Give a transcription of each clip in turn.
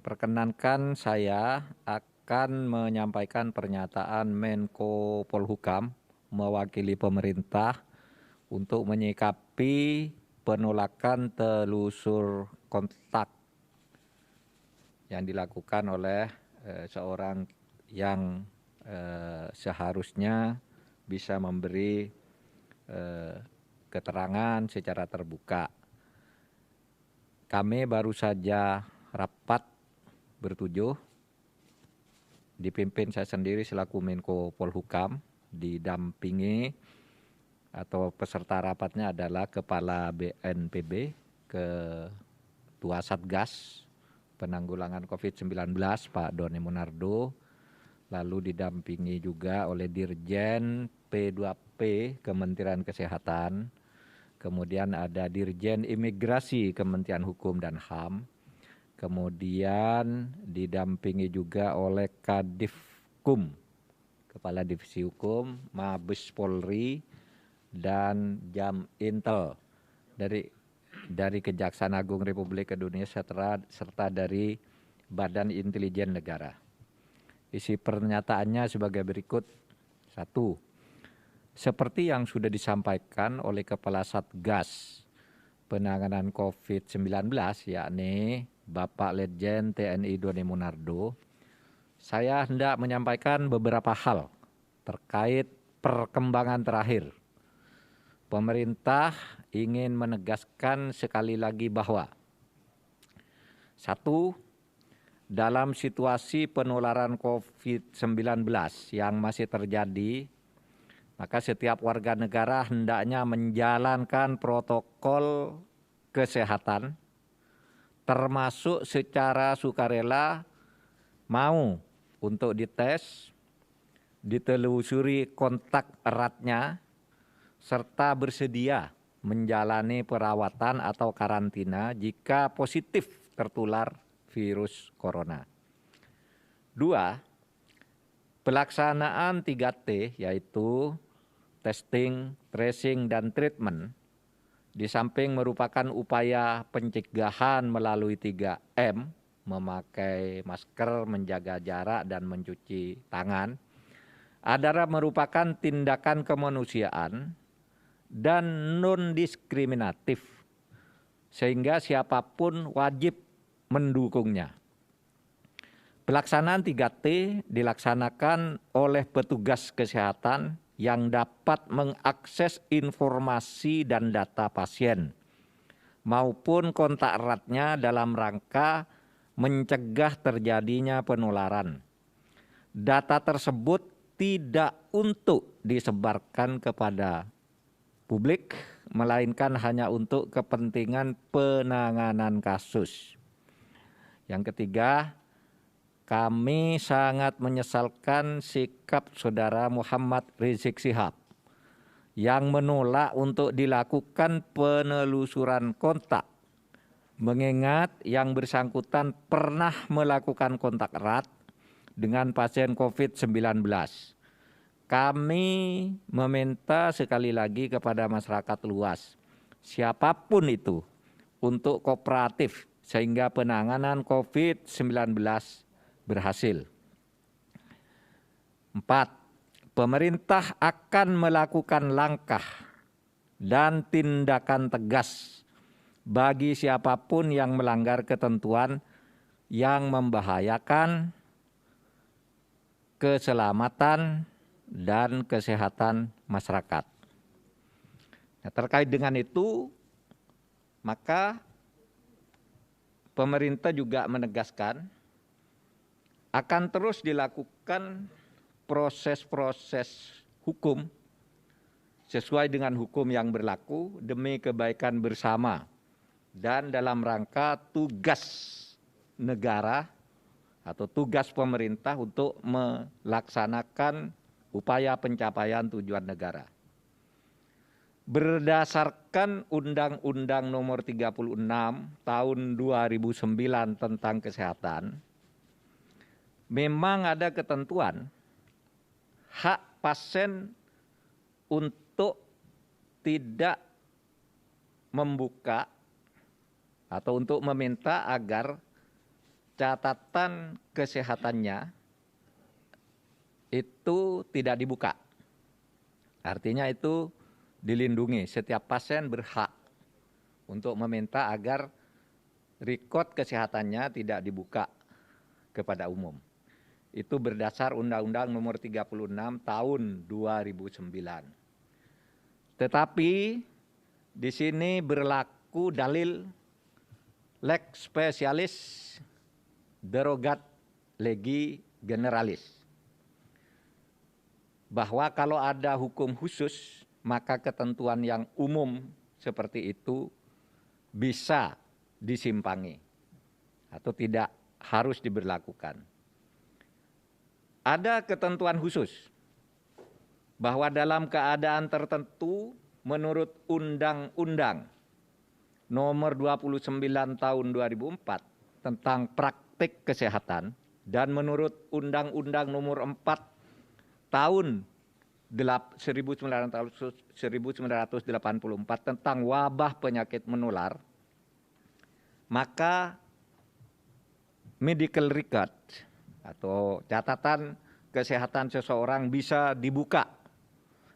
Perkenankan saya akan menyampaikan pernyataan Menko Polhukam mewakili pemerintah untuk menyikapi penolakan telusur kontak yang dilakukan oleh seorang yang seharusnya bisa memberi keterangan secara terbuka. Kami baru saja rapat bertujuh, dipimpin saya sendiri selaku Menko Polhukam, didampingi atau peserta rapatnya adalah Kepala BNPB, Ketua Satgas Penanggulangan COVID-19 Pak Doni Monardo, lalu didampingi juga oleh Dirjen P2P Kementerian Kesehatan, kemudian ada Dirjen Imigrasi Kementerian Hukum dan HAM, kemudian didampingi juga oleh Kadifkum, Kepala Divisi Hukum, Mabes Polri, dan Jam Intel dari Kejaksaan Agung Republik Indonesia serta dari Badan Intelijen Negara. Isi pernyataannya sebagai berikut. 1. Seperti yang sudah disampaikan oleh Kepala Satgas Penanganan COVID-19 yakni Bapak Letjen TNI Doni Monardo, saya hendak menyampaikan beberapa hal terkait perkembangan terakhir. Pemerintah ingin menegaskan sekali lagi bahwa 1. Dalam situasi penularan COVID-19 yang masih terjadi, maka setiap warga negara hendaknya menjalankan protokol kesehatan, termasuk secara sukarela mau untuk dites, ditelusuri kontak eratnya, serta bersedia menjalani perawatan atau karantina jika positif tertular virus corona. 2. Pelaksanaan 3T yaitu testing, tracing, dan treatment di samping merupakan upaya pencegahan melalui 3M, memakai masker, menjaga jarak, dan mencuci tangan, adalah merupakan tindakan kemanusiaan dan non-diskriminatif, sehingga siapapun wajib mendukungnya. Pelaksanaan 3T dilaksanakan oleh petugas kesehatan yang dapat mengakses informasi dan data pasien maupun kontak eratnya dalam rangka mencegah terjadinya penularan. Data tersebut tidak untuk disebarkan kepada publik, melainkan hanya untuk kepentingan penanganan kasus. Yang ketiga, kami sangat menyesalkan sikap Saudara Muhammad Rizik Syihab yang menolak untuk dilakukan penelusuran kontak, mengingat yang bersangkutan pernah melakukan kontak erat dengan pasien COVID-19. Kami meminta sekali lagi kepada masyarakat luas, siapapun itu, untuk kooperatif sehingga penanganan COVID-19 berhasil. 4. Pemerintah akan melakukan langkah dan tindakan tegas bagi siapapun yang melanggar ketentuan yang membahayakan keselamatan dan kesehatan masyarakat. Nah, terkait dengan itu, maka pemerintah juga menegaskan akan terus dilakukan proses-proses hukum sesuai dengan hukum yang berlaku demi kebaikan bersama dan dalam rangka tugas negara atau tugas pemerintah untuk melaksanakan upaya pencapaian tujuan negara. Berdasarkan Undang-Undang Nomor 36 Tahun 2009 tentang kesehatan, memang ada ketentuan hak pasien untuk tidak membuka atau untuk meminta agar catatan kesehatannya itu tidak dibuka. Artinya itu dilindungi. Setiap pasien berhak untuk meminta agar rekod kesehatannya tidak dibuka kepada umum. Itu berdasar Undang-Undang Nomor 36 Tahun 2009. Tetapi di sini berlaku dalil lex specialis derogat legi generalis. Bahwa kalau ada hukum khusus, maka ketentuan yang umum seperti itu bisa disimpangi atau tidak harus diberlakukan. Ada ketentuan khusus bahwa dalam keadaan tertentu menurut Undang-Undang Nomor 29 Tahun 2004 tentang praktik kesehatan dan menurut Undang-Undang Nomor 4 Tahun 1984 tentang wabah penyakit menular, maka medical record atau catatan kesehatan seseorang bisa dibuka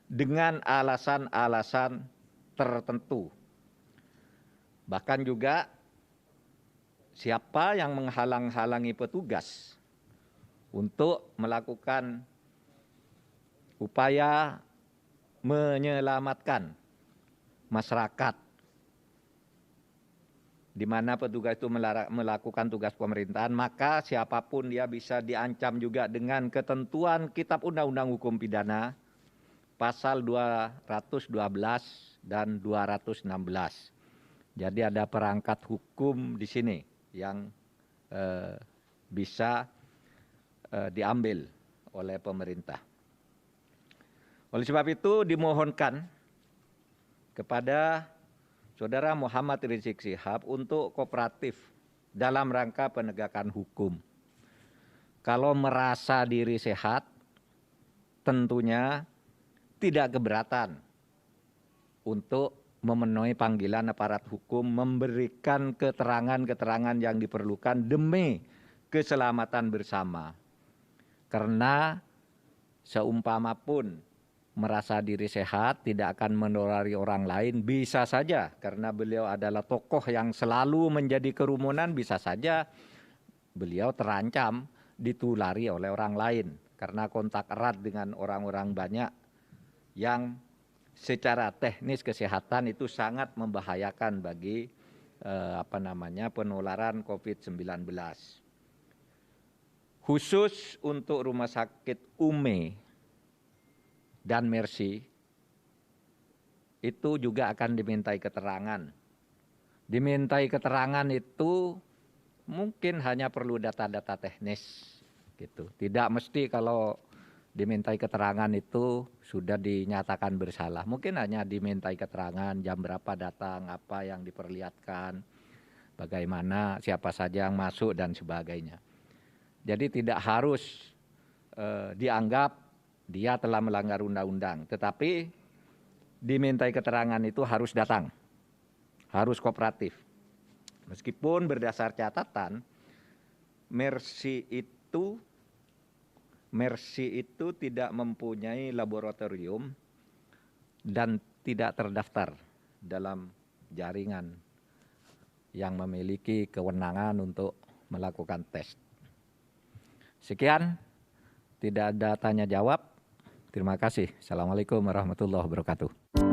dengan alasan-alasan tertentu. Bahkan juga siapa yang menghalang-halangi petugas untuk melakukan upaya menyelamatkan masyarakat, di mana petugas itu melakukan tugas pemerintahan, maka siapapun dia bisa diancam juga dengan ketentuan Kitab Undang-Undang Hukum Pidana pasal 212 dan 216. Jadi ada perangkat hukum di sini yang bisa diambil oleh pemerintah. Oleh sebab itu dimohonkan kepada Saudara Muhammad Rizik Syihab untuk kooperatif dalam rangka penegakan hukum. Kalau merasa diri sehat, tentunya tidak keberatan untuk memenuhi panggilan aparat hukum, memberikan keterangan-keterangan yang diperlukan demi keselamatan bersama. Karena seumpama pun merasa diri sehat, tidak akan menulari orang lain, bisa saja karena beliau adalah tokoh yang selalu menjadi kerumunan, bisa saja beliau terancam ditulari oleh orang lain karena kontak erat dengan orang-orang banyak yang secara teknis kesehatan itu sangat membahayakan bagi penularan COVID-19. Khusus untuk Rumah Sakit UME dan Mercy itu juga akan dimintai keterangan. Dimintai keterangan itu mungkin hanya perlu data-data teknis gitu. Tidak mesti kalau dimintai keterangan itu sudah dinyatakan bersalah. Mungkin hanya dimintai keterangan jam berapa datang, apa yang diperlihatkan, bagaimana, siapa saja yang masuk dan sebagainya. Jadi tidak harus dianggap dia telah melanggar undang-undang, tetapi dimintai keterangan itu harus datang, harus kooperatif. Meskipun berdasar catatan, Mercy itu tidak mempunyai laboratorium dan tidak terdaftar dalam jaringan yang memiliki kewenangan untuk melakukan tes. Sekian, tidak ada tanya jawab. Terima kasih. Assalamualaikum warahmatullahi wabarakatuh.